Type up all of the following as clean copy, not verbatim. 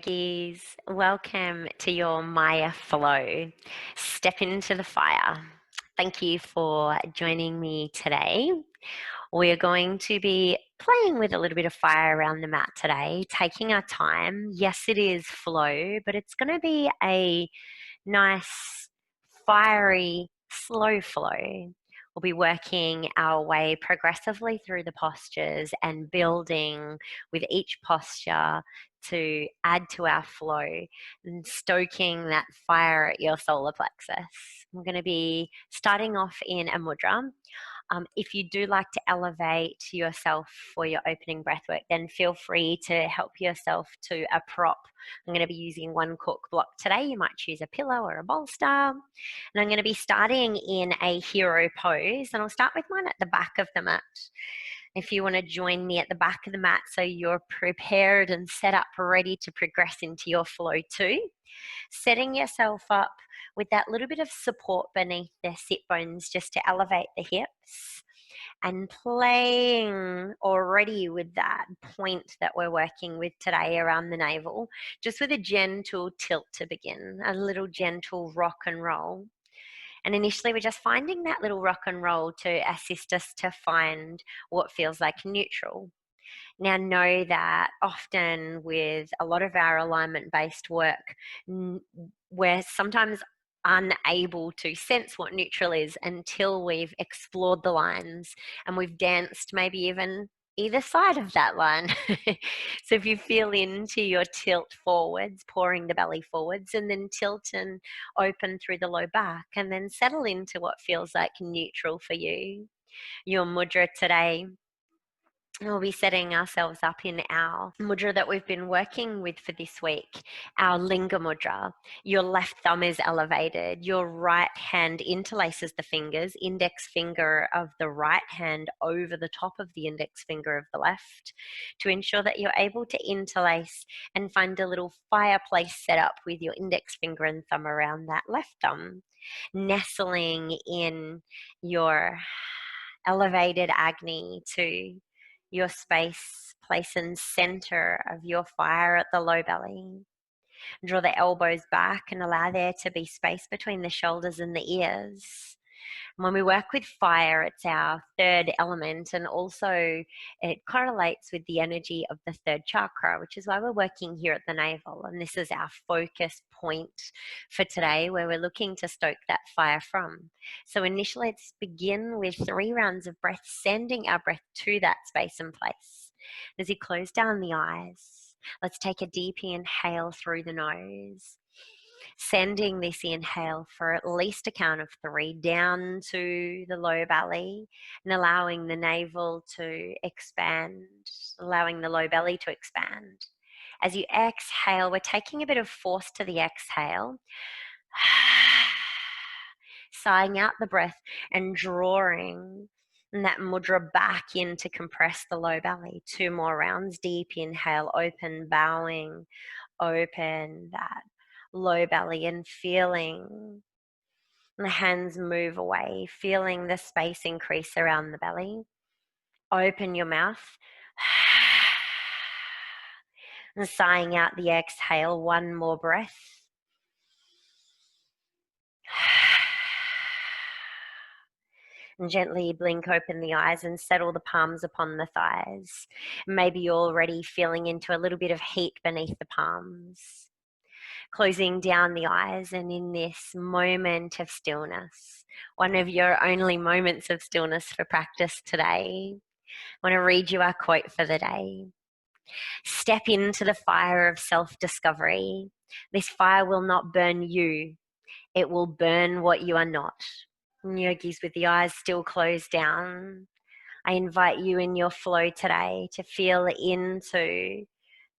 yogis. Welcome to your Maya flow. Step into the fire. Thank you for joining me today. We're going to be playing with a little bit of fire around the mat today, taking our time. Yes, it is flow, but it's going to be a nice, fiery, slow flow. We'll be working our way progressively through the postures and building with each posture to add to our flow and stoking that fire at your solar plexus. We're going to be starting off in a mudra. If you do like to elevate yourself for your opening breath work, then feel free to help yourself to a prop. I'm going to be using one cork block today. You might choose a pillow or a bolster. And I'm going to be starting in a hero pose, and I'll start with mine at the back of the mat. If you want to join me at the back of the mat so you're prepared and set up, ready to progress into your flow too. Setting yourself up with that little bit of support beneath the sit bones just to elevate the hips, and playing already with that point that we're working with today around the navel, just with a gentle tilt to begin, a little gentle rock and roll. And initially, we're just finding that little rock and roll to assist us to find what feels like neutral. Now, know that often with a lot of our alignment-based work, we're sometimes unable to sense what neutral is until we've explored the lines and we've danced maybe even either side of that line. So if you feel into your tilt forwards, pouring the belly forwards, and then tilt and open through the low back, and then settle into what feels like neutral for you. Your mudra today, we'll be setting ourselves up in our mudra that we've been working with for this week, our Linga mudra. Your left thumb is elevated. Your right hand interlaces the fingers, index finger of the right hand over the top of the index finger of the left, to ensure that you're able to interlace and find a little fireplace set up with your index finger and thumb around that left thumb, nestling in your elevated Agni to your space, place and center of your fire at the low belly. Draw the elbows back and allow there to be space between the shoulders and the ears. When we work with fire, it's our third element, and also it correlates with the energy of the third chakra, which is why we're working here at the navel. And this is our focus point for today, where we're looking to stoke that fire from. So initially, let's begin with 3 rounds of breath, sending our breath to that space and place. As you close down the eyes, let's take a deep inhale through the nose. Sending this inhale for at least a count of 3 down to the low belly, and allowing the navel to expand, allowing the low belly to expand. As you exhale, we're taking a bit of force to the exhale, sighing out the breath and drawing that mudra back in to compress the low belly. 2 more rounds. Deep inhale, open, bowing, open that low belly, and feeling the hands move away, feeling the space increase around the belly. Open your mouth and sighing out the exhale. 1 more breath. And gently blink open the eyes and settle the palms upon the thighs. Maybe you're already feeling into a little bit of heat beneath the palms. Closing down the eyes, and in this moment of stillness, one of your only moments of stillness for practice today, I want to read you our quote for the day. Step into the fire of self-discovery. This fire will not burn you. It will burn what you are not. And yogis, with the eyes still closed down, I invite you in your flow today to feel into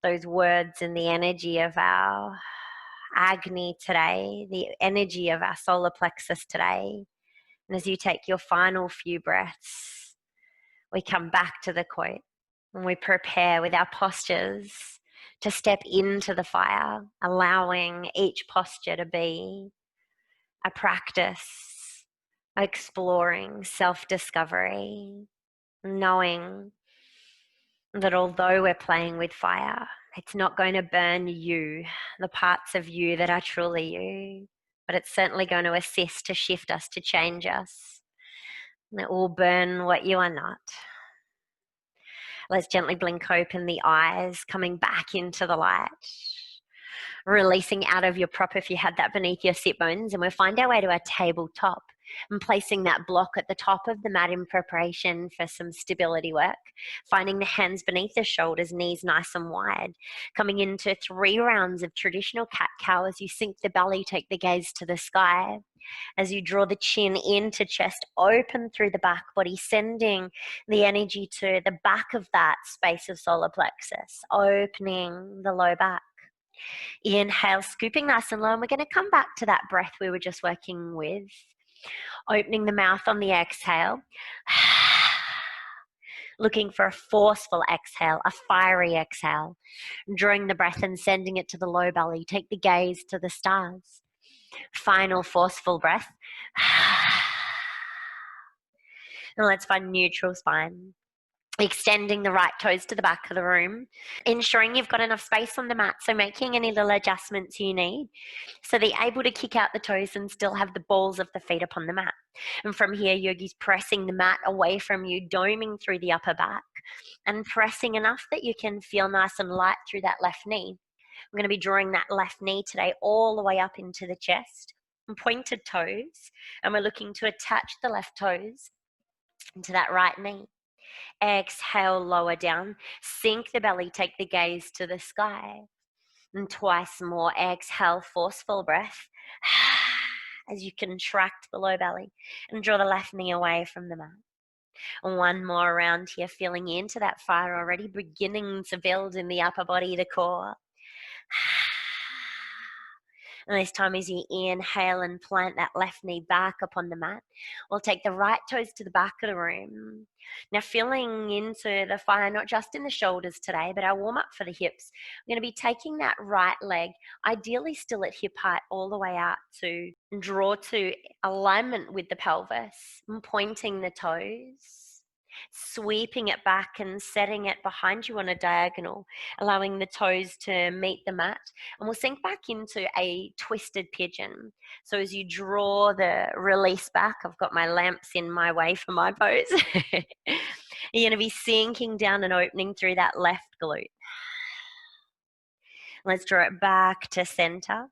those words and the energy of our Agni today, the energy of our solar plexus today. And as you take your final few breaths, we come back to the quote and we prepare with our postures to step into the fire, allowing each posture to be a practice, exploring self-discovery, knowing that although we're playing with fire, It's not going to burn you, the parts of you that are truly you, but it's certainly going to assist to shift us, to change us. And it will burn what you are not. Let's gently blink open the eyes, coming back into the light. Releasing out of your prop if you had that beneath your sit bones, and we'll find our way to our tabletop and placing that block at the top of the mat in preparation for some stability work. Finding the hands beneath the shoulders, knees nice and wide. Coming into 3 rounds of traditional cat-cow. As you sink the belly, take the gaze to the sky. As you draw the chin into chest, open through the back body, sending the energy to the back of that space of solar plexus, opening the low back. Inhale, scooping nice and low, and we're going to come back to that breath we were just working with. Opening the mouth on the exhale. Looking for a forceful exhale, a fiery exhale. Drawing the breath and sending it to the low belly. Take the gaze to the stars. Final forceful breath. And let's find neutral spine. Extending the right toes to the back of the room, ensuring you've got enough space on the mat, so making any little adjustments you need so that you're able to kick out the toes and still have the balls of the feet upon the mat. And from here, yogi's pressing the mat away from you, doming through the upper back and pressing enough that you can feel nice and light through that left knee. I'm going to be drawing that left knee today all the way up into the chest and pointed toes, and we're looking to attach the left toes into that right knee. Exhale, lower down, sink the belly, take the gaze to the sky. And twice more, exhale, forceful breath as you contract the low belly and draw the left knee away from the mat. And one more round here, feeling into that fire already beginning to build in the upper body, the core. And this time as you inhale and plant that left knee back upon the mat, we'll take the right toes to the back of the room. Now feeling into the fire, not just in the shoulders today, but our warm up for the hips. We're going to be taking that right leg, ideally still at hip height, all the way out to draw to alignment with the pelvis, and pointing the toes. Sweeping it back and setting it behind you on a diagonal, allowing the toes to meet the mat. And we'll sink back into a twisted pigeon. So as you draw the release back, I've got my lamps in my way for my pose. You're going to be sinking down and opening through that left glute. Let's draw it back to center.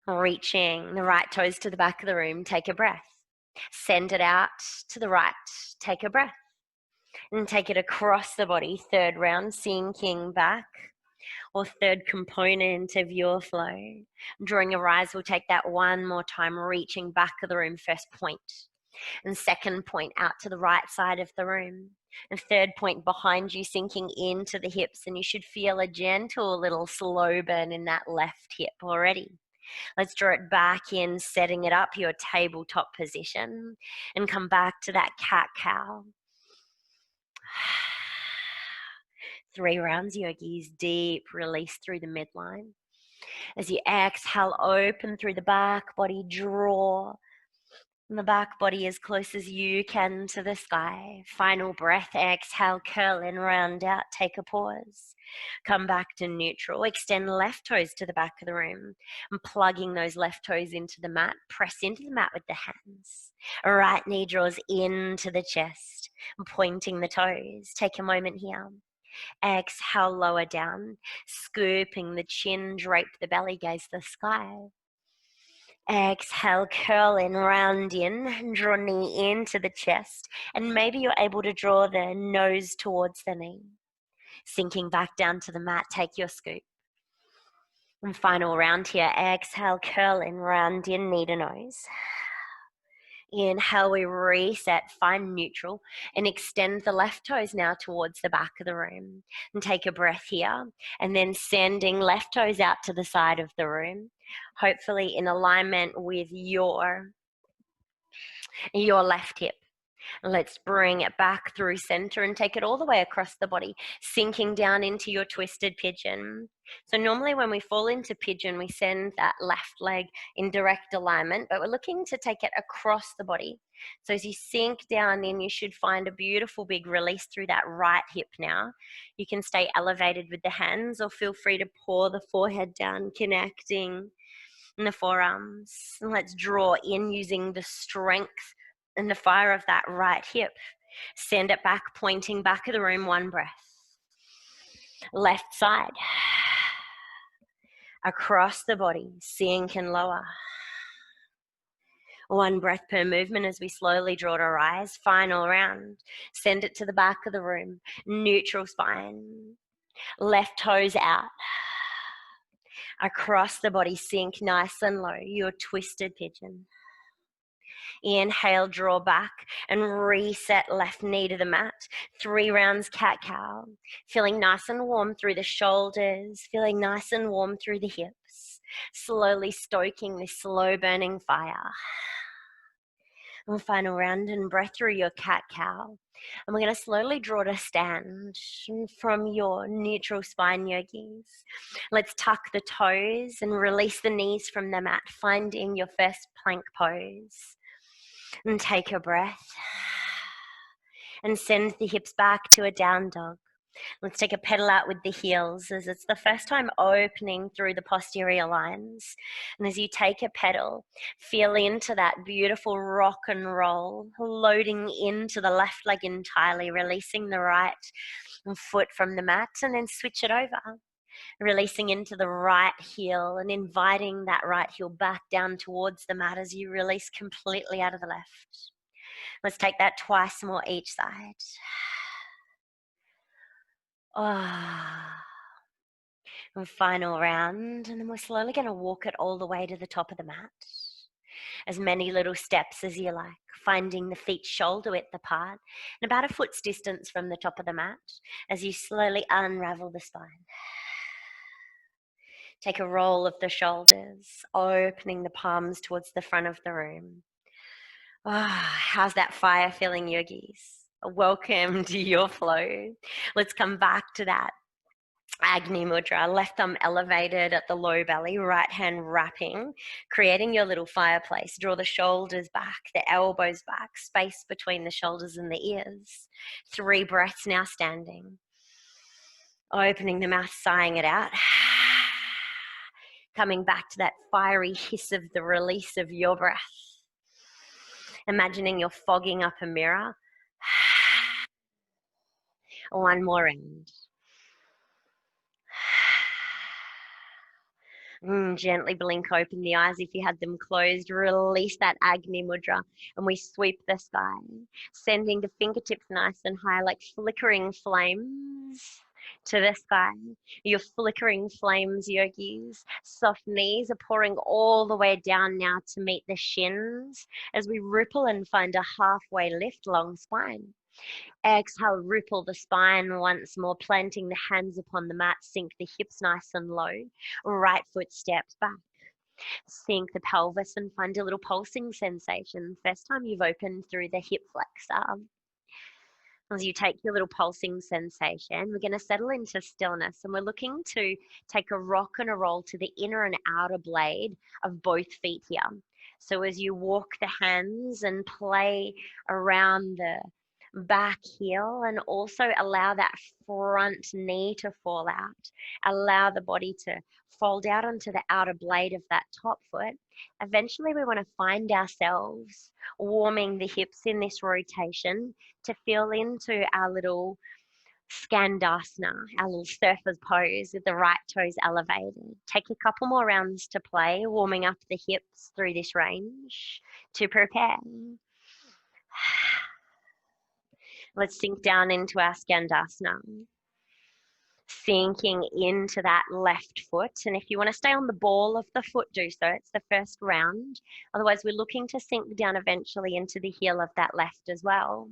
Reaching the right toes to the back of the room, take a breath. Send it out to the right, take a breath. And take it across the body, 3rd round, sinking back, or 3rd component of your flow. Drawing a rise, we'll take that one more time, reaching back of the room, 1st point. And 2nd point out to the right side of the room. And 3rd point behind you, sinking into the hips, and you should feel a gentle little slow burn in that left hip already. Let's draw it back in, setting it up, your tabletop position, and come back to that cat-cow. 3 rounds, yogis, deep release through the midline. As you exhale, open through the back body, draw the back body as close as you can to the sky. Final breath, exhale, curl in, round out, take a pause. Come back to neutral, extend left toes to the back of the room. And plugging those left toes into the mat, press into the mat with the hands. Right knee draws into the chest, pointing the toes. Take a moment here. Exhale, lower down, scooping the chin, drape the belly, gaze the sky. Exhale, curl in, round in, draw knee into the chest, and maybe you're able to draw the nose towards the knee. Sinking back down to the mat, take your scoop. And final round here, exhale, curl in, round in, knee to nose. Inhale, we reset, find neutral, and extend the left toes now towards the back of the room. And take a breath here, and then sending left toes out to the side of the room, hopefully in alignment with your left hip. Let's bring it back through center and take it all the way across the body, sinking down into your twisted pigeon. So normally when we fall into pigeon, we send that left leg in direct alignment, but we're looking to take it across the body. So as you sink down in, you should find a beautiful big release through that right hip now. You can stay elevated with the hands or feel free to pour the forehead down, connecting in the forearms. And let's draw in using the strength and the fire of that right hip. Send it back, pointing back of the room, one breath. Left side. Across the body, sink and lower. One breath per movement as we slowly draw to rise. Final round. Send it to the back of the room. Neutral spine. Left toes out. Across the body, sink nice and low. Your twisted pigeon. Inhale, draw back and reset left knee to the mat. 3 rounds cat-cow. Feeling nice and warm through the shoulders, feeling nice and warm through the hips. Slowly stoking this slow burning fire. And final round and breath through your cat-cow. And we're going to slowly draw to stand from your neutral spine, yogis. Let's tuck the toes and release the knees from the mat, finding your first plank pose. And take a breath and send the hips back to a down dog. Let's take a pedal out with the heels as it's the first time opening through the posterior lines. And as you take a pedal, feel into that beautiful rock and roll, loading into the left leg entirely, releasing the right foot from the mat, and then switch it over. Releasing into the right heel and inviting that right heel back down towards the mat as you release completely out of the left. Let's take that twice more each side. And final round, and then we're slowly going to walk it all the way to the top of the mat. As many little steps as you like, finding the feet shoulder width apart and about a foot's distance from the top of the mat as you slowly unravel the spine. Take a roll of the shoulders, opening the palms towards the front of the room. How's that fire feeling, yogis? Welcome to your flow. Let's come back to that Agni mudra, left thumb elevated at the low belly, right hand wrapping, creating your little fireplace. Draw the shoulders back, the elbows back, space between the shoulders and the ears. 3 breaths now standing. Opening the mouth, sighing it out. Coming back to that fiery hiss of the release of your breath. Imagining you're fogging up a mirror. One more round. Gently blink open the eyes if you had them closed. Release that Agni mudra and we sweep the sky, sending the fingertips nice and high like flickering flames to the sky. Your flickering flames, yogis. Soft knees are pouring all the way down now to meet the shins as we ripple and find a halfway lift, long spine. Exhale, ripple the spine once more, planting the hands upon the mat, sink the hips nice and low. Right foot steps back. Sink the pelvis and find a little pulsing sensation. First time you've opened through the hip flexor. As you take your little pulsing sensation, we're going to settle into stillness and we're looking to take a rock and a roll to the inner and outer blade of both feet here. So as you walk the hands and play around the back heel and also allow that front knee to fall out. Allow the body to fold out onto the outer blade of that top foot. Eventually we want to find ourselves warming the hips in this rotation to feel into our little Skandasana, our little surfer's pose with the right toes elevated. Take a couple more rounds to play, warming up the hips through this range to prepare. Let's sink down into our Skandasana. Sinking into that left foot. And if you want to stay on the ball of the foot, do so. It's the first round. Otherwise, we're looking to sink down eventually into the heel of that left as well.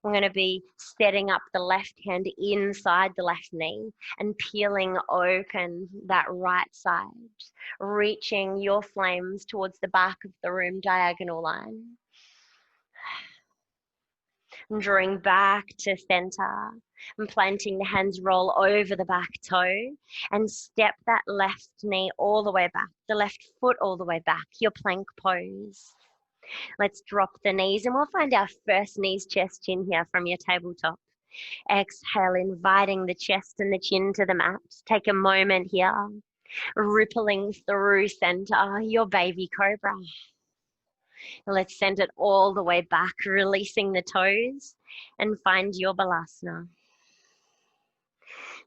We're going to be setting up the left hand inside the left knee and peeling open that right side, reaching your flames towards the back of the room, diagonal line. Drawing back to center and planting the hands, roll over the back toe and step that left knee all the way back, the left foot all the way back, your plank pose. Let's drop the knees and we'll find our first knees, chest, chin here from your tabletop. Exhale, inviting the chest and the chin to the mat. Take a moment here, rippling through center, your baby cobra. Let's send it all the way back, releasing the toes and find your balasana.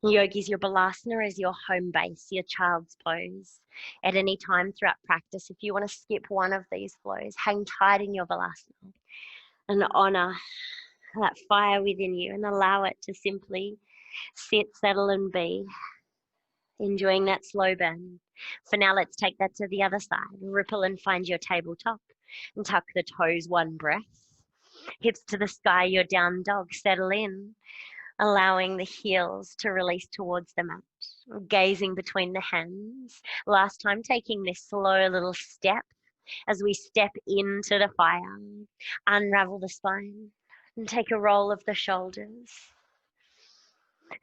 Yogis, your balasana is your home base, your child's pose. At any time throughout practice, if you want to skip one of these flows, hang tight in your balasana and honor that fire within you and allow it to simply sit, settle, and be. Enjoying that slow burn. For now, let's take that to the other side. Ripple and find your tabletop and tuck the toes, one breath. Hips to the sky, your down dog. Settle in, allowing the heels to release towards the mat. Gazing between the hands. Last time, taking this slow little step as we step into the fire. Unravel the spine and take a roll of the shoulders.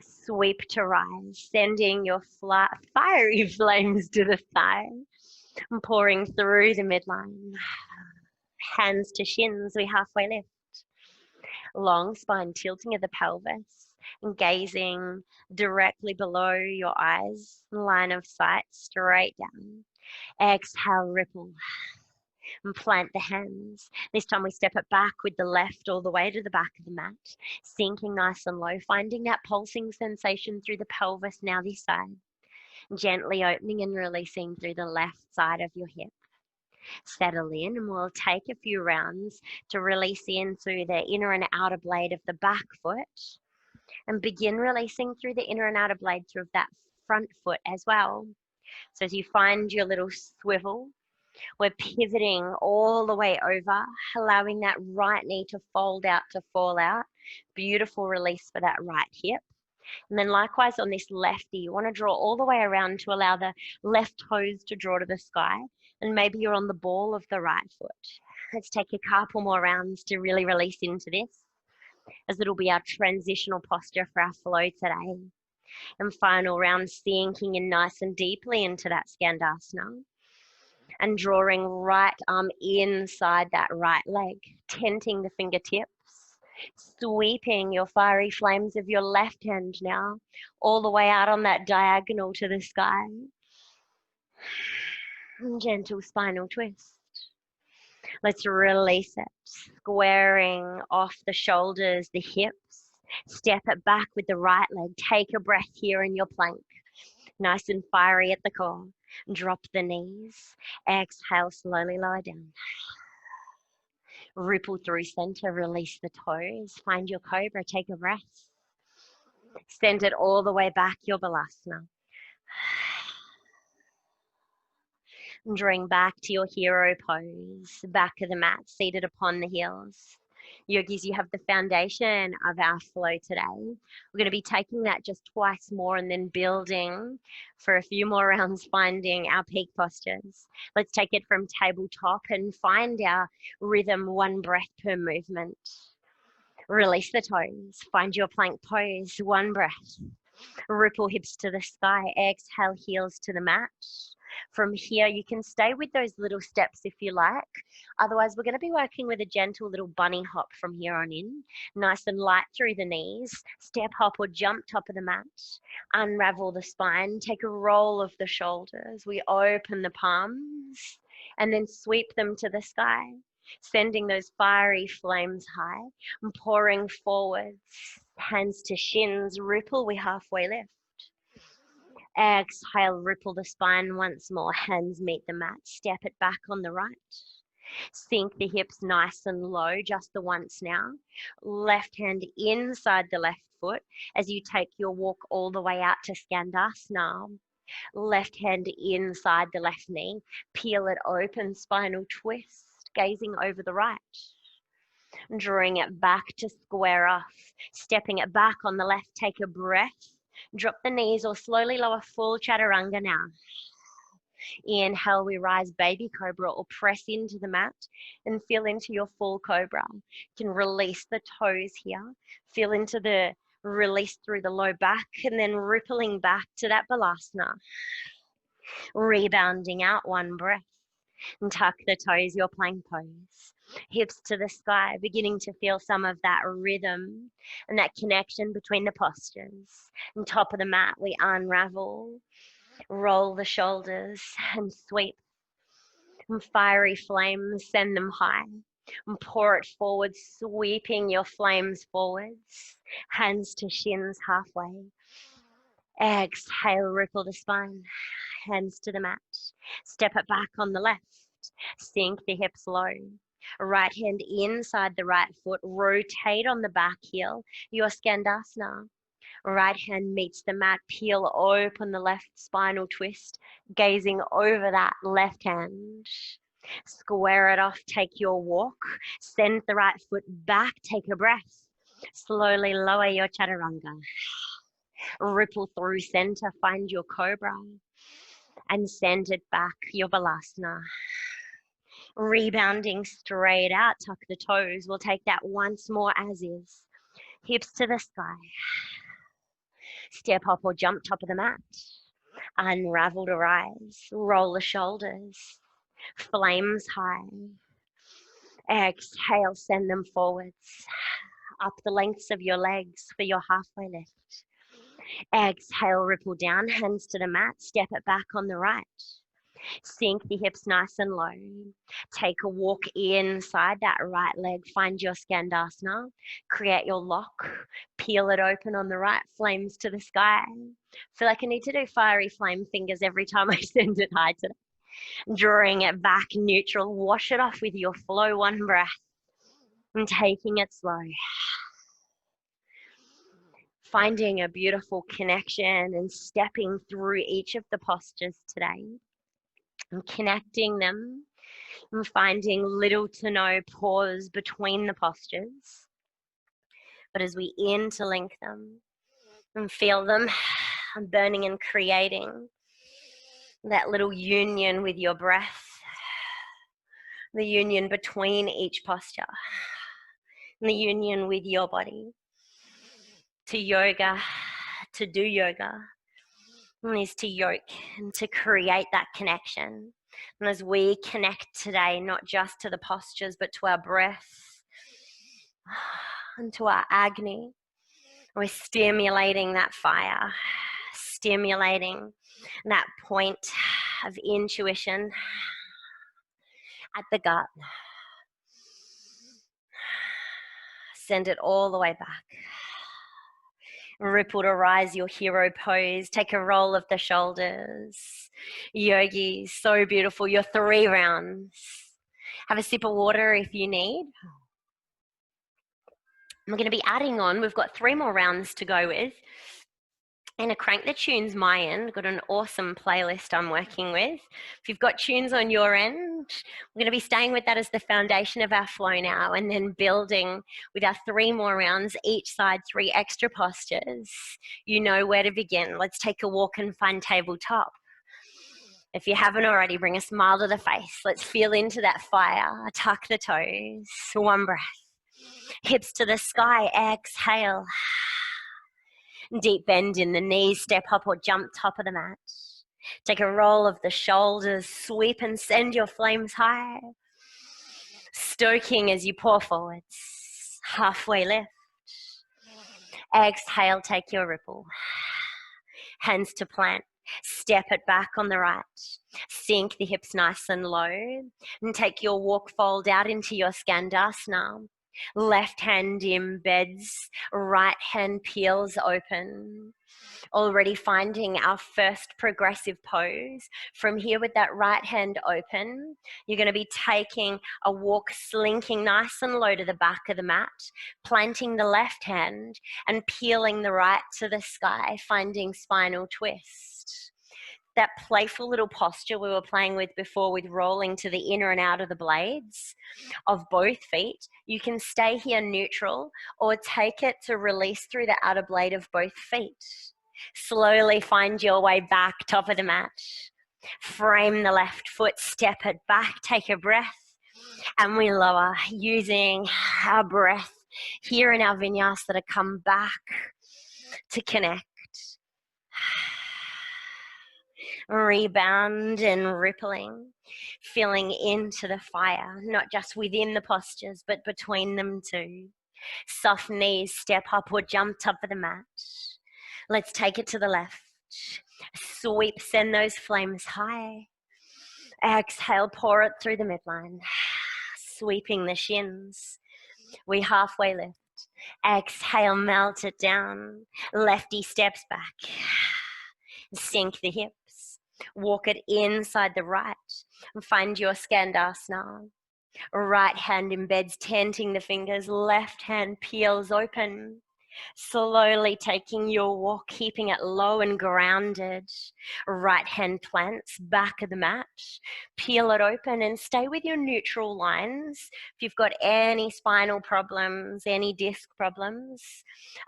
Sweep to rise, sending your fiery flames to the thigh, and pouring through the midline. Hands to shins, we halfway lift. Long spine, tilting of the pelvis, and gazing directly below your eyes, line of sight, straight down. Exhale, ripple, and plant the hands. This time we step it back with the left all the way to the back of the mat, sinking nice and low, finding that pulsing sensation through the pelvis now this side. Gently opening and releasing through the left side of your hip. Settle in and we'll take a few rounds to release into the inner and outer blade of the back foot and begin releasing through the inner and outer blade through that front foot as well. So as you find your little swivel, we're pivoting all the way over, allowing that right knee to fold out, to fall out. Beautiful release for that right hip. And then likewise on this lefty, you want to draw all the way around to allow the left toes to draw to the sky. And maybe you're on the ball of the right foot. Let's take a couple more rounds to really release into this, as it'll be our transitional posture for our flow today. And final round, sinking in nice and deeply into that Skandasana. And drawing right arm inside that right leg, tenting the fingertips, sweeping your fiery flames of your left hand now, all the way out on that diagonal to the sky. And gentle spinal twist. Let's release it, squaring off the shoulders, the hips. Step it back with the right leg. Take a breath here in your plank. Nice and fiery at the core. Drop the knees. Exhale, slowly lower down. Ripple through center, release the toes. Find your cobra, take a breath. Send it all the way back, your balasana. Drawing back to your hero pose, back of the mat, seated upon the heels. Yogis, you have the foundation of our flow today. We're going to be taking that just twice more and then building for a few more rounds, finding our peak postures. Let's take it from tabletop and find our rhythm, one breath per movement. Release the toes, find your plank pose, one breath. Ripple hips to the sky, exhale, heels to the mat. From here, you can stay with those little steps if you like. Otherwise, we're going to be working with a gentle little bunny hop from here on in. Nice and light through the knees. Step, hop, or jump top of the mat. Unravel the spine. Take a roll of the shoulders. We open the palms and then sweep them to the sky, sending those fiery flames high and pouring forwards. Hands to shins. Ripple, we halfway lift. Exhale, ripple the spine once more. Hands meet the mat. Step it back on the right. Sink the hips nice and low, just the once now. Left hand inside the left foot as you take your walk all the way out to Skandasana. Left hand inside the left knee. Peel it open, spinal twist, gazing over the right. Drawing it back to square off. Stepping it back on the left. Take a breath. Drop the knees or slowly lower full chaturanga now. Inhale, we rise baby cobra or press into the mat and feel into your full cobra. You can release the toes here. Feel into the release through the low back and then rippling back to that balasana. Rebounding out, one breath. And tuck the toes, your plank pose. Hips to the sky, beginning to feel some of that rhythm and that connection between the postures. And top of the mat, we unravel, roll the shoulders and sweep. And fiery flames, send them high. And pour it forward, sweeping your flames forwards. Hands to shins halfway. Exhale, ripple the spine. Hands to the mat. Step it back on the left. Sink the hips low. Right hand inside the right foot. Rotate on the back heel. Your Skandasana. Right hand meets the mat. Peel open the left spinal twist. Gazing over that left hand. Square it off. Take your walk. Send the right foot back. Take a breath. Slowly lower your chaturanga. Ripple through center. Find your cobra. And send it back, your balasana. Rebounding straight out, tuck the toes. We'll take that once more as is. Hips to the sky. Step up or jump top of the mat. Unravel to rise. Roll the shoulders. Flames high. Exhale, send them forwards. Up the lengths of your legs for your halfway lift. Exhale, ripple down, hands to the mat. Step it back on the right. Sink the hips nice and low. Take a walk inside that right leg. Find your Skandasana. Create your lock. Peel it open on the right. Flames to the sky. Feel like I need to do fiery flame fingers every time I send it high today. Drawing it back neutral. Wash it off with your flow. One breath. And taking it slow. Finding a beautiful connection and stepping through each of the postures today. And connecting them and finding little to no pause between the postures. But as we interlink them and feel them burning and creating that little union with your breath, the union between each posture, and the union with your body. To yoga, to do yoga, is to yoke and to create that connection. And as we connect today, not just to the postures, but to our breath and to our Agni, we're stimulating that fire, stimulating that point of intuition at the gut. Send it all the way back. Ripple to rise, your hero pose. Take a roll of the shoulders. Yogi, so beautiful. Your 3 rounds. Have a sip of water if you need. We're going to be adding on. We've got 3 more rounds to go with. And a Crank the Tunes my end. Got an awesome playlist I'm working with. If you've got tunes on your end, we're going to be staying with that as the foundation of our flow now, and then building with our 3 more rounds, each side 3 extra postures. You know where to begin. Let's take a walk and find tabletop. If you haven't already, bring a smile to the face. Let's feel into that fire. Tuck the toes. 1 breath. Hips to the sky. Exhale. Deep bend in the knees, step up or jump top of the mat. Take a roll of the shoulders, sweep and send your flames high. Stoking as you pour forwards. Halfway lift. Exhale, take your ripple. Hands to plant. Step it back on the right. Sink the hips nice and low. And take your walk fold out into your Skandasana. Left hand embeds, right hand peels open. Already finding our first progressive pose. From here with that right hand open, you're going to be taking a walk, slinking nice and low to the back of the mat, planting the left hand and peeling the right to the sky, finding spinal twist. That playful little posture we were playing with before, with rolling to the inner and out of the blades of both feet. You can stay here neutral or take it to release through the outer blade of both feet. Slowly find your way back, top of the mat. Frame the left foot, step it back, take a breath, and we lower using our breath here in our vinyasa to come back to connect. Rebound and rippling, filling into the fire, not just within the postures, but between them too. Soft knees, step up or jump top of the mat. Let's take it to the left. Sweep, send those flames high. Exhale, pour it through the midline. Sweeping the shins. We halfway lift. Exhale, melt it down. Lefty steps back. Sink the hips. Walk it inside the right. Find your Skandasana. Right hand embeds, tenting the fingers. Left hand peels open. Slowly taking your walk, keeping it low and grounded. Right hand plants, back of the mat. Peel it open and stay with your neutral lines. If you've got any spinal problems, any disc problems.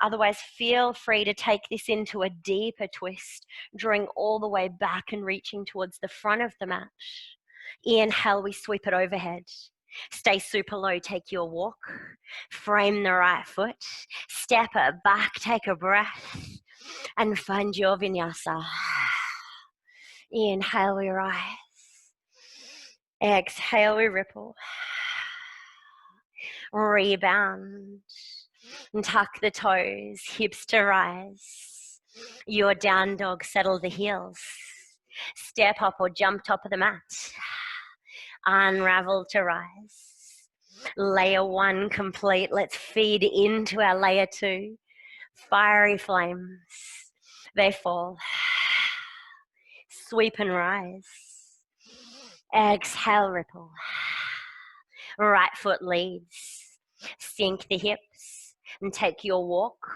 Otherwise, feel free to take this into a deeper twist, drawing all the way back and reaching towards the front of the mat. Inhale, we sweep it overhead. Stay super low, take your walk. Frame the right foot. Step it back, take a breath. And find your vinyasa. Inhale, we rise. Exhale, we ripple. Rebound. And tuck the toes, hips to rise. Your down dog, settle the heels. Step up or jump top of the mat. Unravel to rise. Layer 1 complete. Let's feed into our layer 2. Fiery flames. They fall. Sweep and rise. Exhale, ripple. Right foot leads. Sink the hips and take your walk.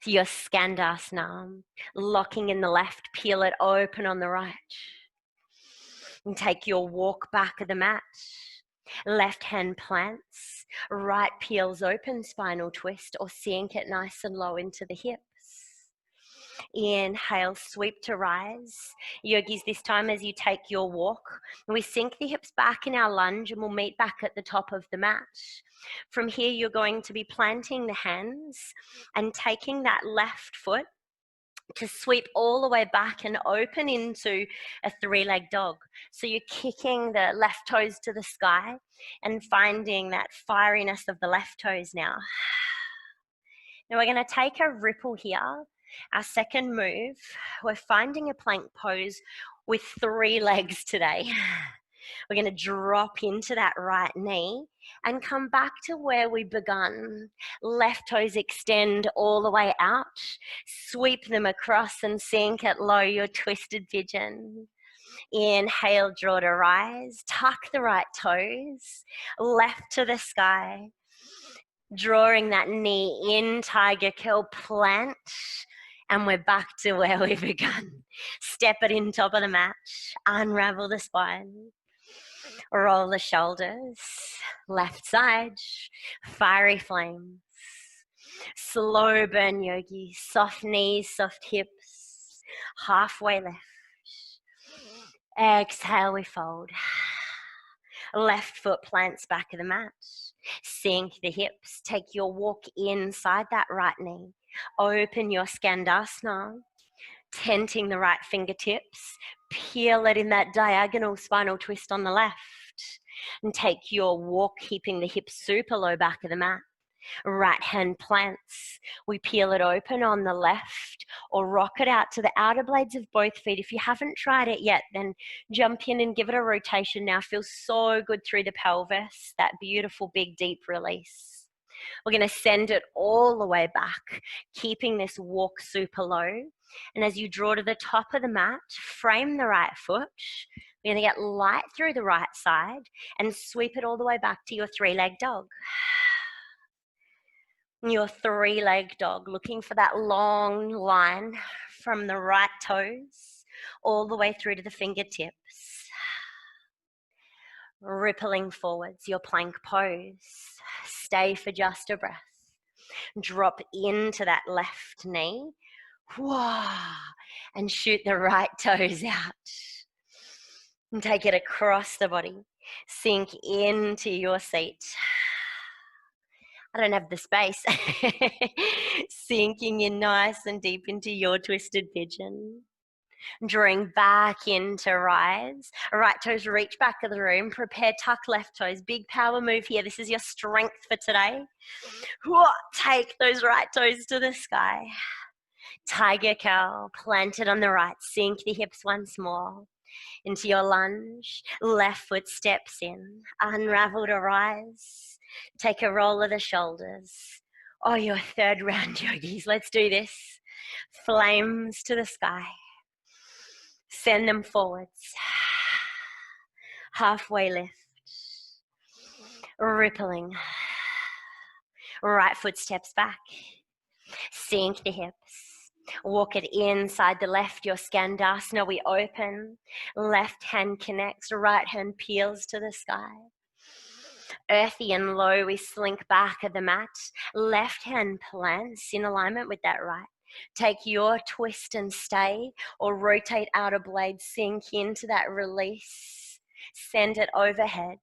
Your Skandasana. Locking in the left, peel it open on the right. And take your walk back of the mat. Left hand plants. Right peels open, spinal twist, or sink it nice and low into the hips. Inhale, sweep to rise. Yogis, this time as you take your walk, we sink the hips back in our lunge and we'll meet back at the top of the mat. From here, you're going to be planting the hands and taking that left foot to sweep all the way back and open into a 3-legged dog. So you're kicking the left toes to the sky and finding that fieriness of the left toes now. Now we're going to take a ripple here. Our second move, we're finding a plank pose with 3 legs today. We're going to drop into that right knee and come back to where we begun. Left toes extend all the way out. Sweep them across and sink it low, your twisted pigeon. Inhale, draw to rise. Tuck the right toes. Left to the sky. Drawing that knee in, tiger curl, plant. And we're back to where we begun. Step it in top of the mat. Unravel the spine. Roll the shoulders, left side, fiery flames. Slow burn yogi, soft knees, soft hips, halfway left. Exhale, we fold. Left foot plants back of the mat. Sink the hips, take your walk inside that right knee. Open your Skandasana, tenting the right fingertips. Peel it in that diagonal spinal twist on the left. And take your walk, keeping the hips super low back of the mat. Right hand plants. We peel it open on the left or rock it out to the outer blades of both feet. If you haven't tried it yet, then jump in and give it a rotation now. Feels so good through the pelvis, that beautiful big deep release. We're going to send it all the way back, keeping this walk super low. And as you draw to the top of the mat, frame the right foot. We're going to get light through the right side and sweep it all the way back to your 3-legged dog. Your 3-legged dog, looking for that long line from the right toes all the way through to the fingertips. Rippling forwards, your plank pose. Stay for just a breath. Drop into that left knee. Whoa, and shoot the right toes out. And take it across the body. Sink into your seat. I don't have the space. Sinking in nice and deep into your twisted pigeon. Drawing back into rise. Right toes reach back of the room. Prepare, tuck left toes. Big power move here. This is your strength for today. Take those right toes to the sky. Tiger curl, planted on the right. Sink the hips once more. Into your lunge. Left foot steps in. Unravel to rise. Take a roll of the shoulders. Oh, your third round, yogis. Let's do this. Flames to the sky. Send them forwards. Halfway lift. Rippling. Right foot steps back. Sink the hips. Walk it inside the left, your Skandasana. We open. Left hand connects. Right hand peels to the sky. Earthy and low, we slink back of the mat. Left hand plants in alignment with that right. Take your twist and stay, or rotate outer blade, sink into that release. Send it overhead.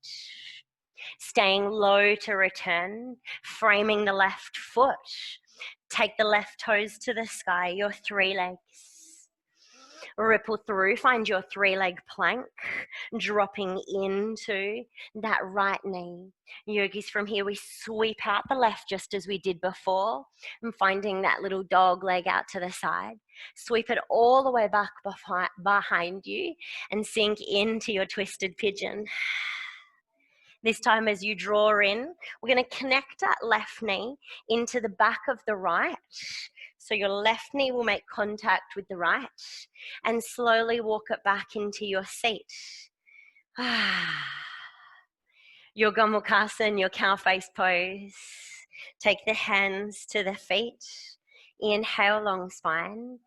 Staying low to return, framing the left foot. Take the left toes to the sky, your 3 legs. Ripple through, find your 3-leg plank, dropping into that right knee. Yogis, from here we sweep out the left just as we did before, and finding that little dog leg out to the side. Sweep it all the way back behind you and sink into your twisted pigeon. This time as you draw in, we're going to connect that left knee into the back of the right. So your left knee will make contact with the right, and slowly walk it back into your seat. Your Gomukhasana, your cow face pose. Take the hands to the feet. Inhale, long spine.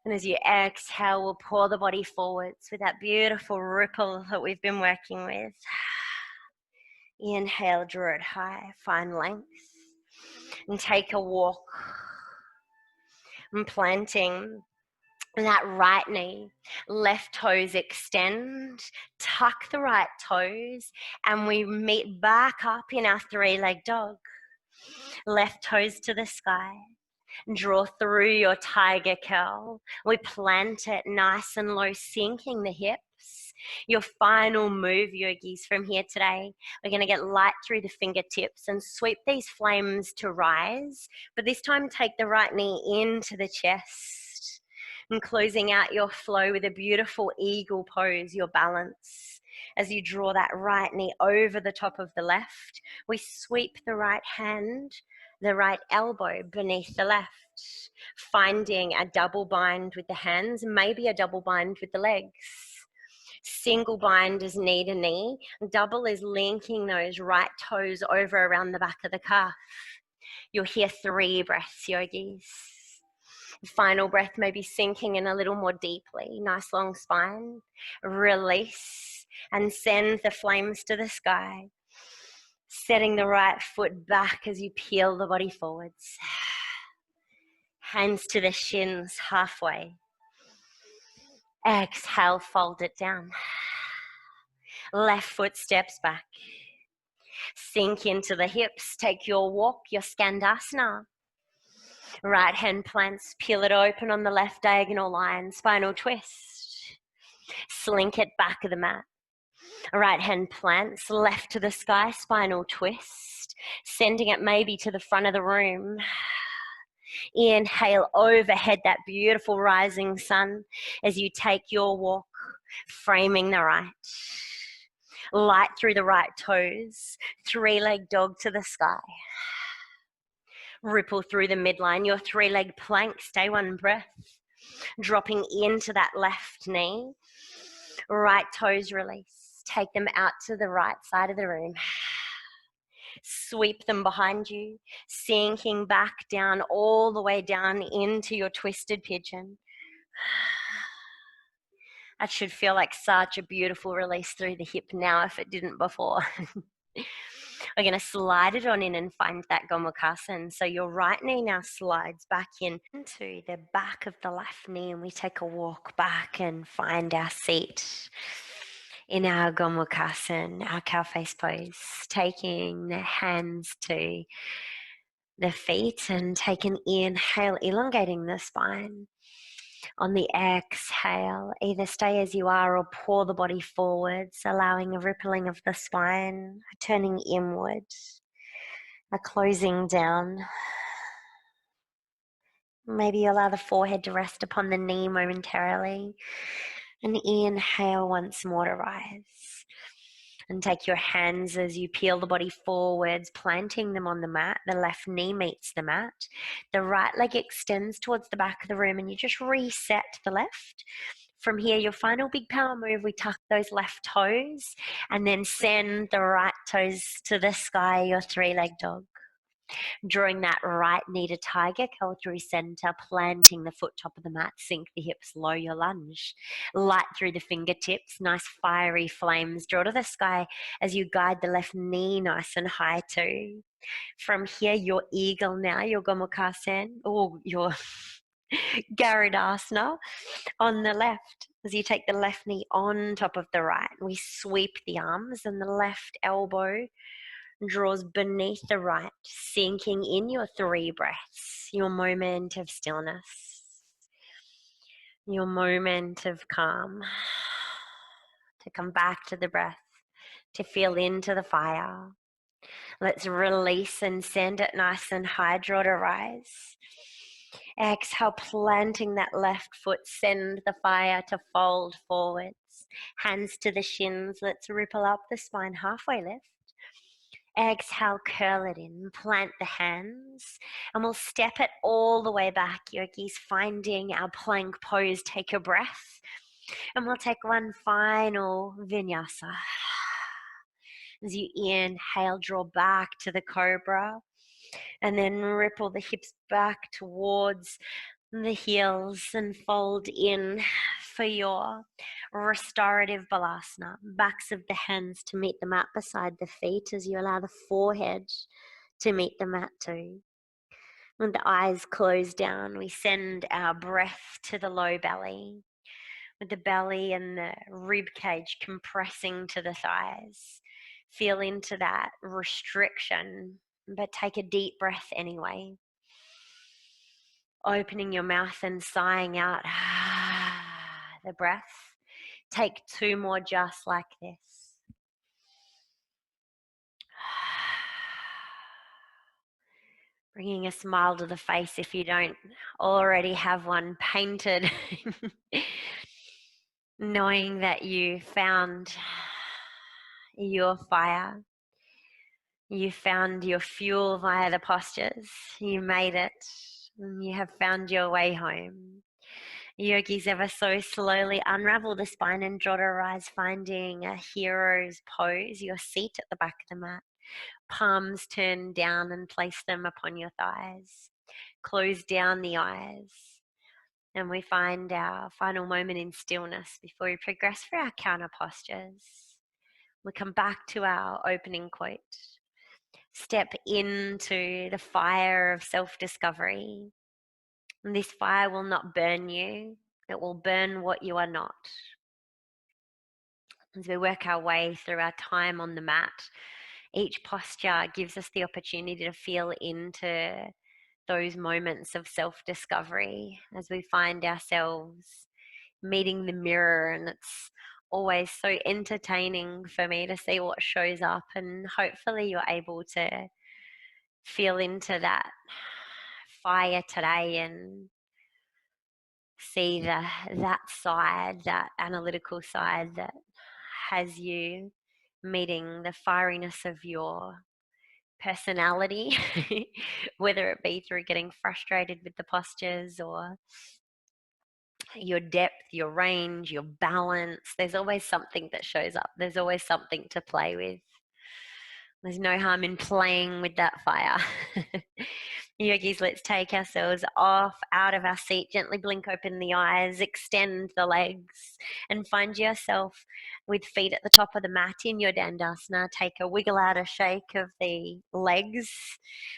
And as you exhale, we'll pour the body forwards with that beautiful ripple that we've been working with. Inhale, draw it high, find length. And take a walk. And planting that right knee, left toes extend, tuck the right toes, and we meet back up in our 3-leg dog. Left toes to the sky. Draw through your tiger curl. We plant it nice and low, sinking the hips. Your final move, yogis, from here today, we're going to get light through the fingertips and sweep these flames to rise. But this time, take the right knee into the chest and closing out your flow with a beautiful eagle pose, your balance. As you draw that right knee over the top of the left, we sweep the right hand, the right elbow beneath the left, finding a double bind with the hands, maybe a double bind with the legs. Single bind is knee to knee. Double is linking those right toes over around the back of the calf. You'll hear 3 breaths, yogis. Final breath, maybe sinking in a little more deeply. Nice long spine. Release and send the flames to the sky. Setting the right foot back as you peel the body forwards. Hands to the shins halfway. Exhale, fold it down. Left foot steps back. Sink into the hips. Take your walk, your Skandasana. Right hand plants, peel it open on the left diagonal line. Spinal twist. Slink it back of the mat. Right hand plants, left to the sky, spinal twist. Sending it maybe to the front of the room. Inhale, overhead, that beautiful rising sun as you take your walk, framing the right. Light through the right toes, 3-leg dog to the sky. Ripple through the midline, your 3-leg plank, stay 1 breath. Dropping into that left knee, right toes release. Take them out to the right side of the room. Sweep them behind you, sinking back down, all the way down into your twisted pigeon. That should feel like such a beautiful release through the hip now if it didn't before. We're going to slide it on in and find that Gomukhasana. So your right knee now slides back into the back of the left knee, and we take a walk back and find our seat. in our Gomukhasana, our cow face pose, taking the hands to the feet and take an inhale, elongating the spine. On the exhale, either stay as you are or pour the body forwards, allowing a rippling of the spine, turning inwards, a closing down. Maybe allow the forehead to rest upon the knee momentarily. And inhale once more to rise. And take your hands as you peel the body forwards, planting them on the mat. The left knee meets the mat. The right leg extends towards the back of the room, and you just reset the left. From here, your final big power move, we tuck those left toes and then send the right toes to the sky, your three-leg dog. Drawing that right knee to tiger, curl through center, planting the foot top of the mat, sink the hips, low your lunge. Light through the fingertips, nice fiery flames. Draw to the sky as you guide the left knee nice and high too. From here, your eagle now, your Gomukhasana, or your Garudasana on the left. As you take the left knee on top of the right, we sweep the arms and the left elbow draws beneath the right, sinking in your 3 breaths, your moment of stillness, your moment of calm, to come back to the breath, to feel into the fire. Let's release and send it nice and high, draw to rise. Exhale, planting that left foot, send the fire to fold forwards. Hands to the shins, let's ripple up the spine, halfway lift. Exhale, curl it in, plant the hands, and we'll step it all the way back, yogis, finding our plank pose. Take a breath, and we'll take one final vinyasa. As you inhale, draw back to the cobra, and then ripple the hips back towards the heels and fold in for your restorative balasana. Backs of the hands to meet the mat beside the feet as you allow the forehead to meet the mat too. With the eyes closed down, we send our breath to the low belly, with the belly and the rib cage compressing to the thighs. Feel into that restriction, but take a deep breath anyway. Opening your mouth and sighing out the breath. Take 2 more just like this. Bringing a smile to the face if you don't already have one painted. Knowing that you found your fire. You found your fuel via the postures. You made it. And you have found your way home. Yogis ever so slowly unravel the spine and draw to rise, finding a hero's pose, your seat at the back of the mat. Palms turn down and place them upon your thighs. Close down the eyes. And we find our final moment in stillness before we progress through our counter postures. We come back to our opening quote. Step into the fire of self-discovery. And this fire will not burn you. It will burn what you are not. As we work our way through our time on the mat, each posture gives us the opportunity to feel into those moments of self-discovery as we find ourselves meeting the mirror, and it's always so entertaining for me to see what shows up, and hopefully you're able to feel into that fire today and see that side, that analytical side that has you meeting the fieriness of your personality, whether it be through getting frustrated with the postures or your depth, your range, your balance. There's always something that shows up. There's always something to play with. There's no harm in playing with that fire. Yogis, let's take ourselves off out of our seat, gently blink open the eyes, extend the legs, and find yourself with feet at the top of the mat in your Dandasana. Take a wiggle out, a shake of the legs,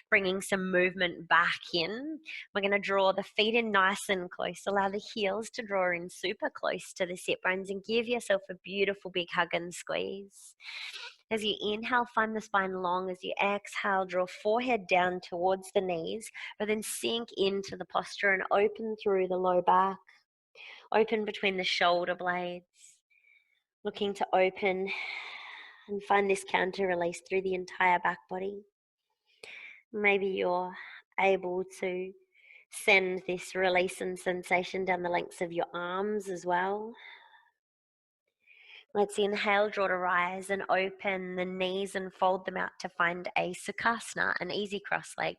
bringing some movement back in. We're going to draw the feet in nice and close. Allow the heels to draw in super close to the sit bones and give yourself a beautiful big hug and squeeze. As you inhale, find the spine long. As you exhale, draw forehead down towards the knees, but then sink into the posture and open through the low back. Open between the shoulder blades. Looking to open and find this counter release through the entire back body. Maybe you're able to send this release and sensation down the lengths of your arms as well. Let's inhale, draw to rise and open the knees and fold them out to find a Sukhasana, an easy cross leg.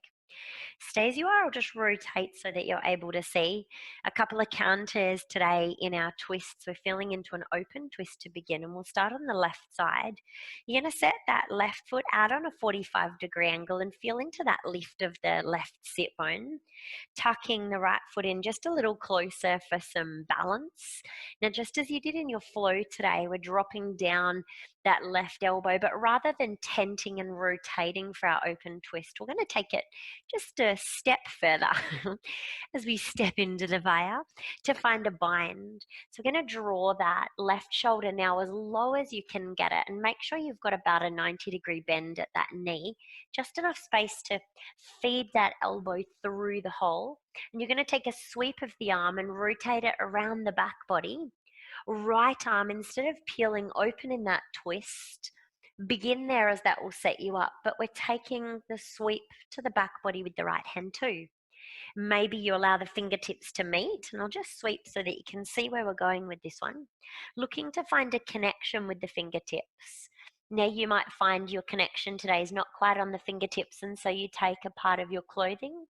Stay as you are, or just rotate so that you're able to see. A couple of counters today in our twists. We're feeling into an open twist to begin, and we'll start on the left side. You're going to set that left foot out on a 45-degree angle and feel into that lift of the left sit bone. Tucking the right foot in just a little closer for some balance. Now, just as you did in your flow today, we're dropping down that left elbow, but rather than tenting and rotating for our open twist, we're going to take it just a step further as we step into the vaya to find a bind. So we're going to draw that left shoulder now as low as you can get it, and make sure you've got about a 90-degree bend at that knee, just enough space to feed that elbow through the hole. And you're going to take a sweep of the arm and rotate it around the back body. Right arm, instead of peeling open in that twist, begin there, as that will set you up, but we're taking the sweep to the back body with the right hand too. Maybe you allow the fingertips to meet, and I'll just sweep so that you can see where we're going with this one. Looking to find a connection with the fingertips. Now you might find your connection today is not quite on the fingertips, and so you take a part of your clothing.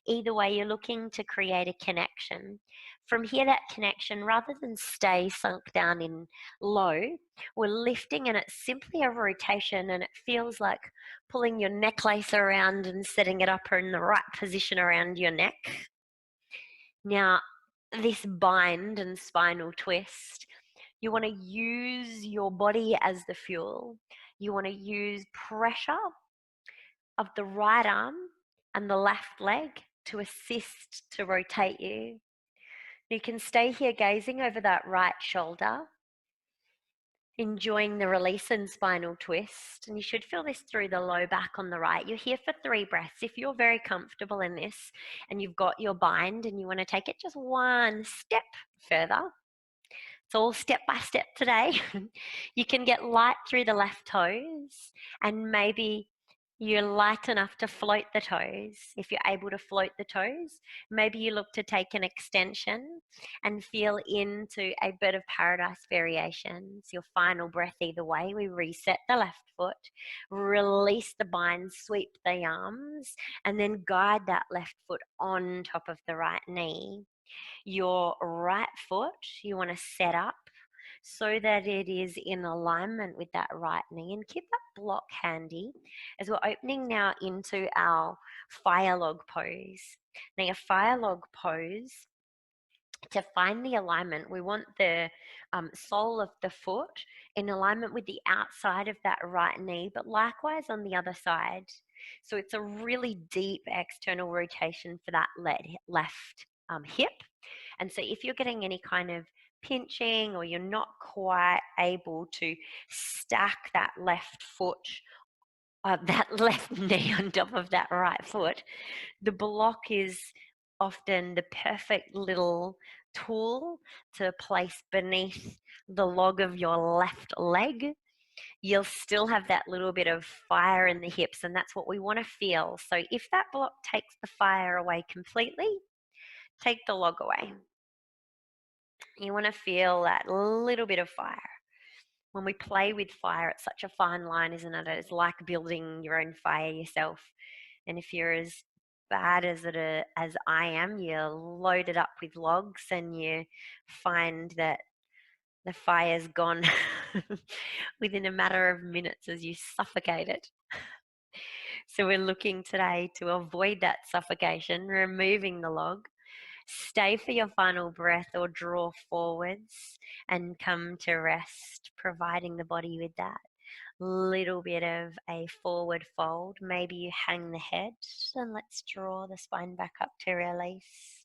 Either way, you're looking to create a connection. From here, that connection, rather than stay sunk down in low, we're lifting, and it's simply a rotation, and it feels like pulling your necklace around and setting it up in the right position around your neck. Now, this bind and spinal twist, you want to use your body as the fuel. You want to use pressure of the right arm and the left leg to assist to rotate you. You can stay here gazing over that right shoulder, enjoying the release and spinal twist. And you should feel this through the low back on the right. You're here for 3 breaths. If you're very comfortable in this and you've got your bind and you want to take it just one step further, it's all step by step today. You can get light through the left toes, and maybe you're light enough to float the toes. If you're able to float the toes, maybe you look to take an extension and feel into a bit of paradise variations. Your final breath either way. We reset the left foot, release the bind, sweep the arms, and then guide that left foot on top of the right knee. Your right foot, you want to set up so that it is in alignment with that right knee, and keep that block handy as we're opening now into our fire log pose. Now, your fire log pose, to find the alignment, we want the sole of the foot in alignment with the outside of that right knee, but likewise on the other side. So it's a really deep external rotation for that left hip. And so if you're getting any kind of pinching, or you're not quite able to stack that left foot, that left knee on top of that right foot, the block is often the perfect little tool to place beneath the log of your left leg. You'll still have that little bit of fire in the hips, and that's what we want to feel. So if that block takes the fire away completely, take the log away. You want to feel that little bit of fire. When we play with fire, it's such a fine line, isn't it? It's like building your own fire yourself. And if you're as bad as I am, you load it up with logs and you find that the fire's gone within a matter of minutes as you suffocate it. So we're looking today to avoid that suffocation, removing the log, Stay for your final breath or draw forwards and come to rest, providing the body with that little bit of a forward fold. Maybe you hang the head, and let's draw the spine back up to release.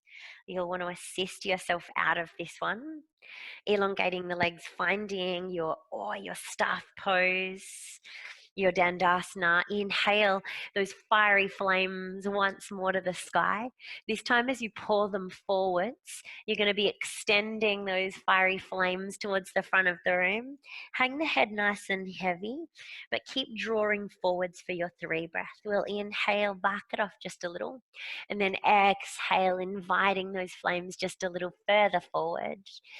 You'll want to assist yourself out of this one, elongating the legs, finding your staff pose, your Dandasana. Inhale those fiery flames once more to the sky. This time, as you pour them forwards, you're going to be extending those fiery flames towards the front of the room. Hang the head nice and heavy, but keep drawing forwards for your 3 breath. We'll inhale, back it off just a little, and then exhale, inviting those flames just a little further forward.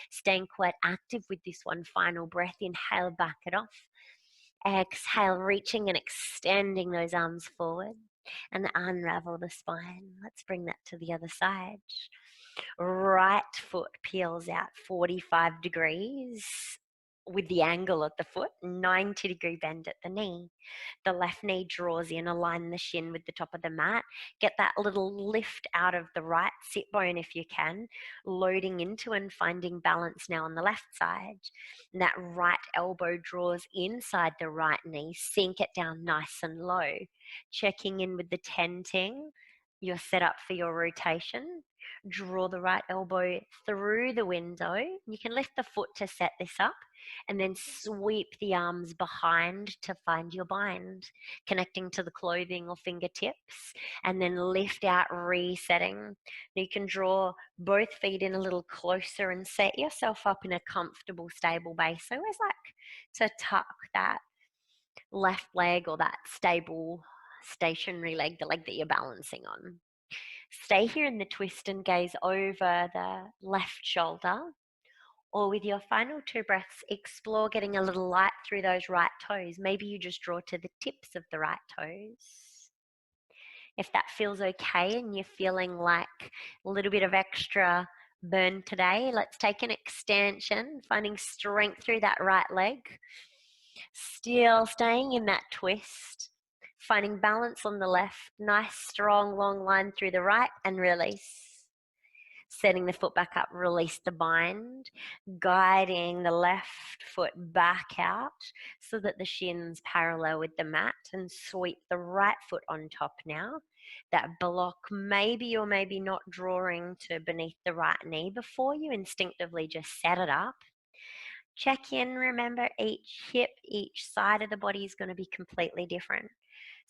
Staying quite active with this one final breath. Inhale, back it off. Exhale, reaching and extending those arms forward and unravel the spine. Let's bring that to the other side. Right foot peels out 45 degrees with the angle of the foot, 90-degree bend at the knee. The left knee draws in, align the shin with the top of the mat. Get that little lift out of the right sit bone if you can, loading into and finding balance now on the left side. And that right elbow draws inside the right knee, sink it down nice and low. Checking in with the tenting. You're set up for your rotation. Draw the right elbow through the window. You can lift the foot to set this up, and then sweep the arms behind to find your bind, connecting to the clothing or fingertips, and then lift out, resetting. You can draw both feet in a little closer and set yourself up in a comfortable, stable base. I always like to tuck that left leg or that stable, stationary leg, the leg that you're balancing on. Stay here in the twist and gaze over the left shoulder. Or with your final 2 breaths, explore getting a little light through those right toes. Maybe you just draw to the tips of the right toes. If that feels okay and you're feeling like a little bit of extra burn today, let's take an extension, finding strength through that right leg. Still staying in that twist, finding balance on the left. Nice, strong, long line through the right and release. Setting the foot back up, release the bind, guiding the left foot back out so that the shin's parallel with the mat, and sweep the right foot on top now. That block, maybe or maybe not drawing to beneath the right knee before you instinctively just set it up. Check in, remember each hip, each side of the body is going to be completely different.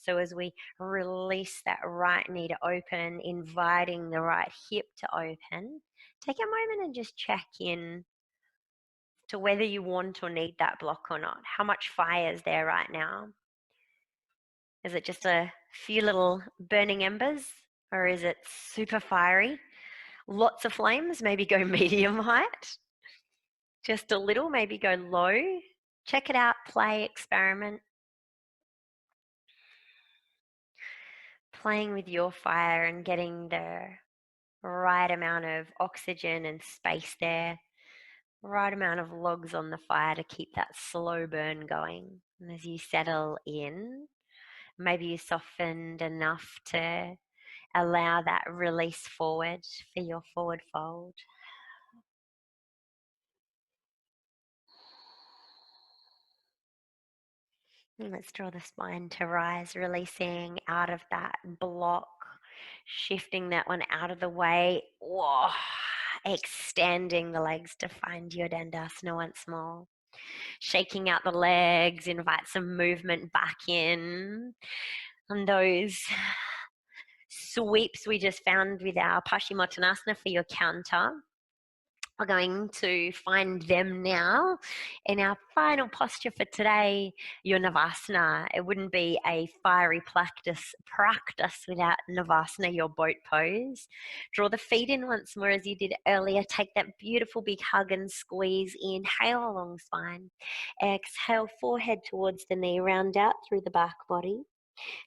So as we release that right knee to open, inviting the right hip to open, take a moment and just check in to whether you want or need that block or not. How much fire is there right now? Is it just a few little burning embers, or is it super fiery? Lots of flames, maybe go medium height. Just a little, maybe go low. Check it out, play, experiment. Playing with your fire and getting the right amount of oxygen and space there, right amount of logs on the fire to keep that slow burn going. And as you settle in, maybe you softened enough to allow that release forward for your forward fold. And let's draw the spine to rise, releasing out of that block, shifting that one out of the way. Whoa. Extending the legs to find your Dandasana once more. Shaking out the legs, invite some movement back in. And those sweeps we just found with our Paschimottanasana for your counter, are going to find them now in our final posture for today, your Navasana. It wouldn't be a fiery practice without Navasana, your boat pose. Draw the feet in once more as you did earlier. Take that beautiful big hug and squeeze. Inhale, long spine. Exhale, forehead towards the knee. Round out through the back body.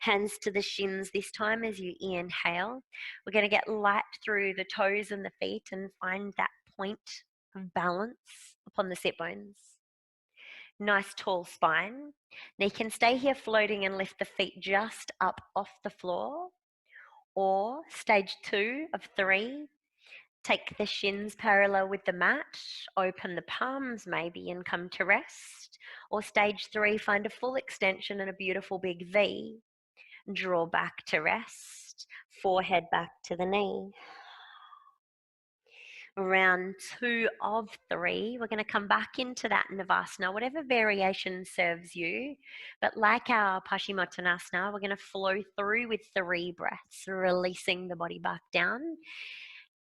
Hands to the shins this time as you inhale. We're going to get light through the toes and the feet and find that point of balance upon the sit bones. Nice tall spine. Now you can stay here floating and lift the feet just up off the floor, or stage 2 of 3, Take the shins parallel with the mat, open the palms maybe and come to rest. Or stage 3, find a full extension and a beautiful big V. Draw back to rest, forehead back to the knee. Round 2 of 3, we're going to come back into that Navasana, whatever variation serves you. But like our Paschimottanasana, we're going to flow through with 3 breaths, releasing the body back down.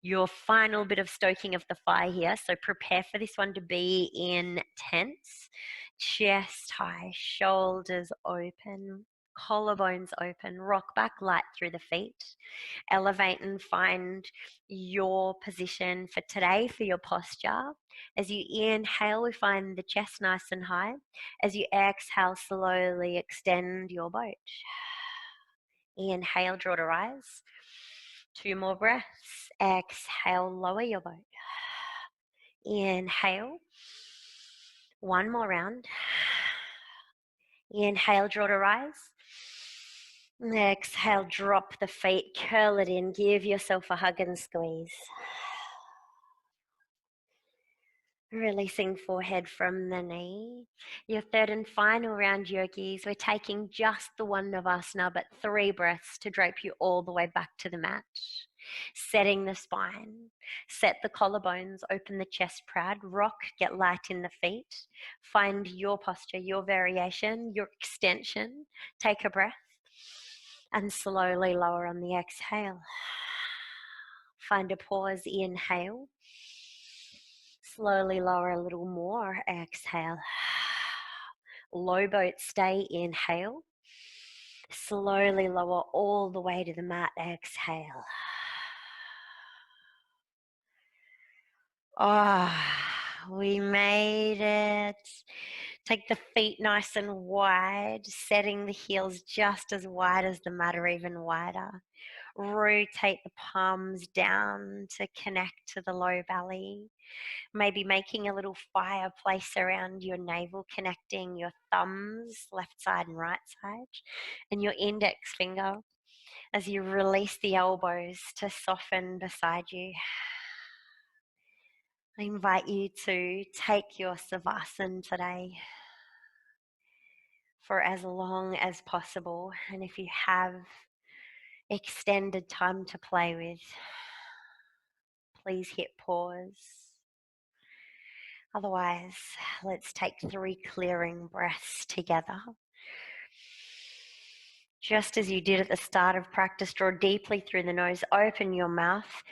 Your final bit of stoking of the fire here, so prepare for this one to be intense. Chest high, shoulders open, collarbones open, rock back light through the feet. Elevate and find your position for today, for your posture. As you inhale, we find the chest nice and high. As you exhale, slowly extend your boat. Inhale, draw to rise. 2 more breaths. Exhale, lower your boat. Inhale. 1 more round. Inhale, draw to rise. Exhale, drop the feet, curl it in, give yourself a hug and squeeze. Releasing forehead from the knee. Your third and final round, yogis. We're taking just the one Navasana, but 3 breaths to drape you all the way back to the mat. Setting the spine. Set the collarbones, open the chest proud, rock, get light in the feet. Find your posture, your variation, your extension. Take a breath and slowly lower on the exhale. Find a pause, inhale. Slowly lower a little more, exhale. Low boat, stay, inhale. Slowly lower all the way to the mat, exhale. We made it. Take the feet nice and wide, setting the heels just as wide as the mat or even wider. Rotate the palms down to connect to the low belly. Maybe making a little fireplace around your navel, connecting your thumbs, left side and right side, and your index finger as you release the elbows to soften beside you. I invite you to take your Savasana today for as long as possible. And if you have extended time to play with, please hit pause. Otherwise, let's take 3 clearing breaths together. Just as you did at the start of practice, draw deeply through the nose, open your mouth.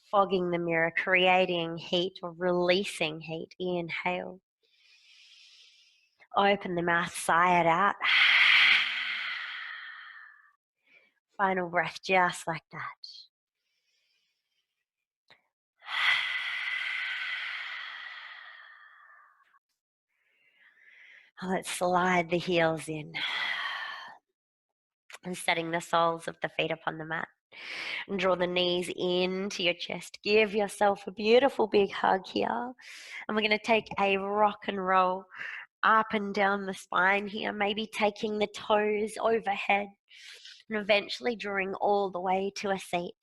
Fogging the mirror, creating heat or releasing heat. Inhale. Open the mouth, sigh it out. Final breath, just like that. Let's slide the heels in and setting the soles of the feet upon the mat. And draw the knees into your chest. Give yourself a beautiful big hug here. And we're going to take a rock and roll up and down the spine here, maybe taking the toes overhead and eventually drawing all the way to a seat.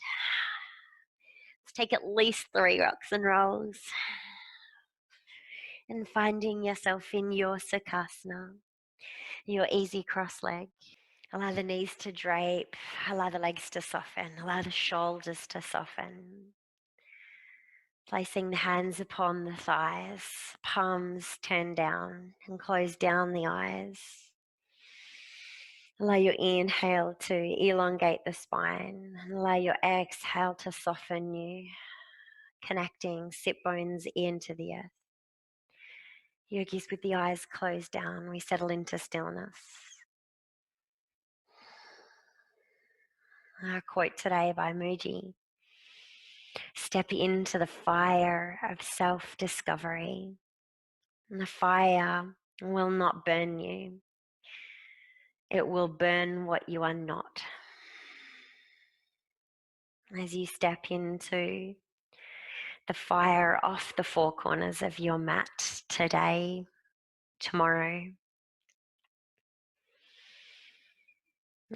Let's take at least 3 rocks and rolls. And finding yourself in your Sukhasana, your easy cross leg. Allow the knees to drape, allow the legs to soften, allow the shoulders to soften. Placing the hands upon the thighs, palms turn down and close down the eyes. Allow your inhale to elongate the spine and allow your exhale to soften you, connecting sit bones into the earth. Yogis, with the eyes closed down, we settle into stillness. Our quote today by Mooji: step into the fire of self-discovery, and the fire will not burn you. It will burn what you are not. As you step into the fire off the 4 corners of your mat today, tomorrow,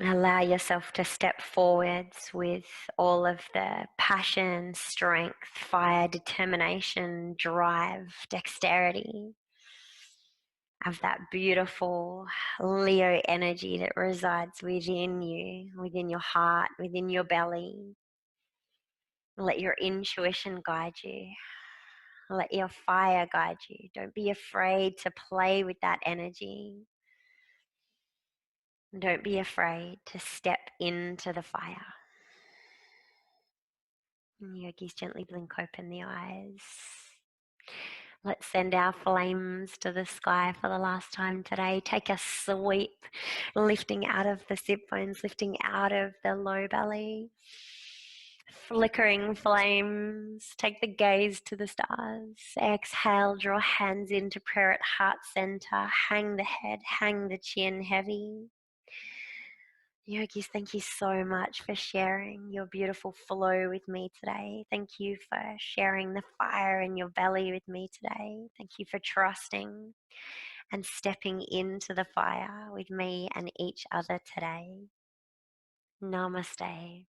Allow yourself to step forwards with all of the passion, strength, fire, determination, drive, dexterity of that beautiful Leo energy that resides within you, within your heart, within your belly. Let your intuition guide you. Let your fire guide you. Don't be afraid to play with that energy. Don't be afraid to step into the fire. And yogis, gently blink open the eyes. Let's send our flames to the sky for the last time today. Take a sweep, lifting out of the sit bones, lifting out of the low belly. Flickering flames. Take the gaze to the stars. Exhale, draw hands into prayer at heart center. Hang the head, hang the chin heavy. Yogis, thank you so much for sharing your beautiful flow with me today. Thank you for sharing the fire in your belly with me today. Thank you for trusting and stepping into the fire with me and each other today. Namaste.